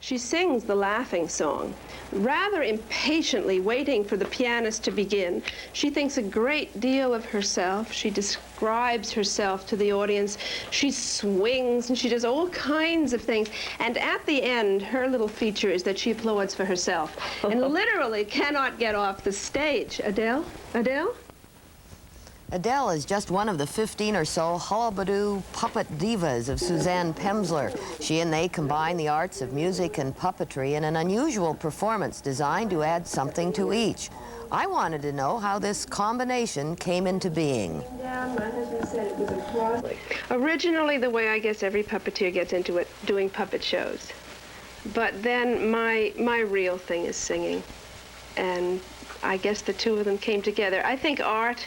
She sings the laughing song, rather impatiently waiting for the pianist to begin. She thinks a great deal of herself. She describes herself to the audience. She swings and she does all kinds of things. And at the end, her little feature is that she applauds for herself and literally cannot get off the stage. Adele? Adele? Adele is just one of the 15 or so hullabaloo puppet divas of Suzanne Pemsler. She and they combine the arts of music and puppetry in an unusual performance designed to add something to each. I wanted to know how this combination came into being. Originally, the way I guess every puppeteer gets into it, doing puppet shows. But then my real thing is singing. And I guess the two of them came together. I think art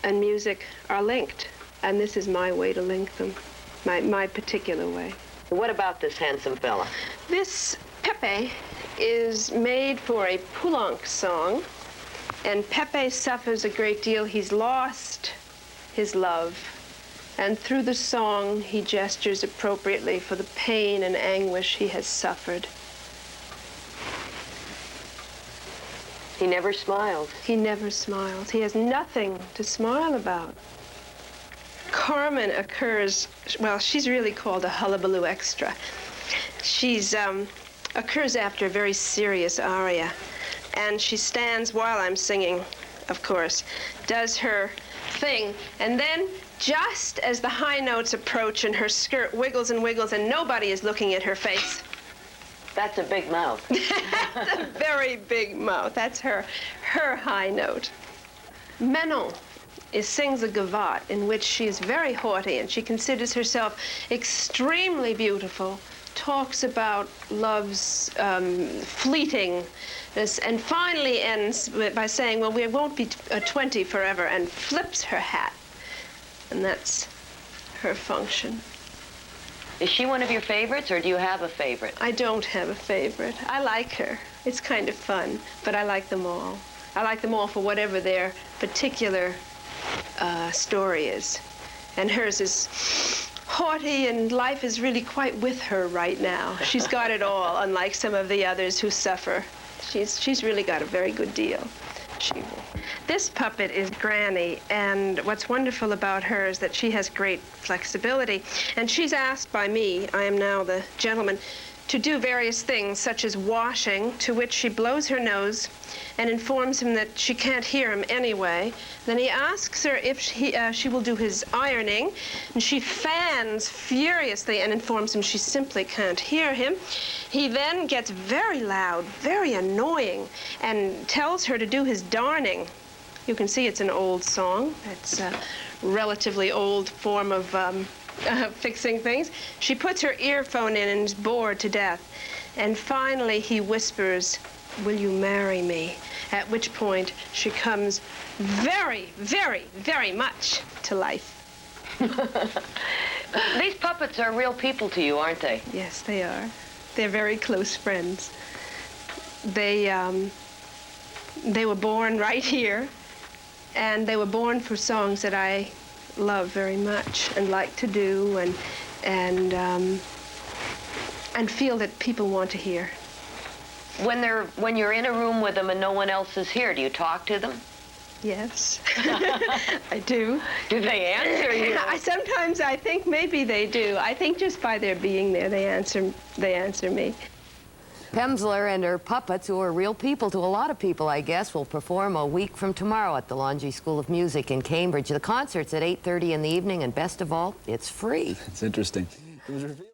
and music are linked, and this is my way to link them, my particular way. What about this handsome fella? This Pepe is made for a Poulenc song, and Pepe suffers a great deal. He's lost his love, and through the song he gestures appropriately for the pain and anguish he has suffered. He never smiles. He never smiles. He has nothing to smile about. Carmen occurs, well, she's really called a hullabaloo extra. She's occurs after a very serious aria, and she stands while I'm singing, of course, does her thing, and then just as the high notes approach and her skirt wiggles and wiggles and nobody is looking at her face. That's a big mouth. That's a very big mouth. That's her high note. Manon sings a gavotte in which she is very haughty and she considers herself extremely beautiful, talks about love's fleetingness, and finally ends by saying, well, we won't be 20 forever, and flips her hat. And that's her function. Is she one of your favorites, or do you have a favorite? I don't have a favorite. I like her. It's kind of fun, but I like them all. I like them all for whatever their particular story is. And hers is haughty, and life is really quite with her right now. She's got it all, unlike some of the others who suffer. She's really got a very good deal. This puppet is Granny, and what's wonderful about her is that she has great flexibility, and she's asked by me, I am now the gentleman, to do various things such as washing, to which she blows her nose and informs him that she can't hear him anyway. Then he asks her if she will do his ironing, and she fans furiously and informs him she simply can't hear him. He then gets very loud, very annoying, and tells her to do his darning. You can see it's an old song. It's a relatively old form of fixing things. She puts her earphone in and is bored to death. And finally he whispers, "Will you marry me?" At which point she comes very, very, very much to life. These puppets are real people to you, aren't they? Yes, they are. They're very close friends. They were born right here, and they were born for songs that I love very much and like to do, and feel that people want to hear. When you're in a room with them and no one else is here, do you talk to them? Yes, I do. Do they answer you? Sometimes I think maybe they do. I think just by their being there, they answer me. Pemsler and her puppets, who are real people to a lot of people, I guess, will perform a week from tomorrow at the Laundry School of Music in Cambridge. The concert's at 8:30 in the evening, and best of all, it's free. It's interesting. It was revealed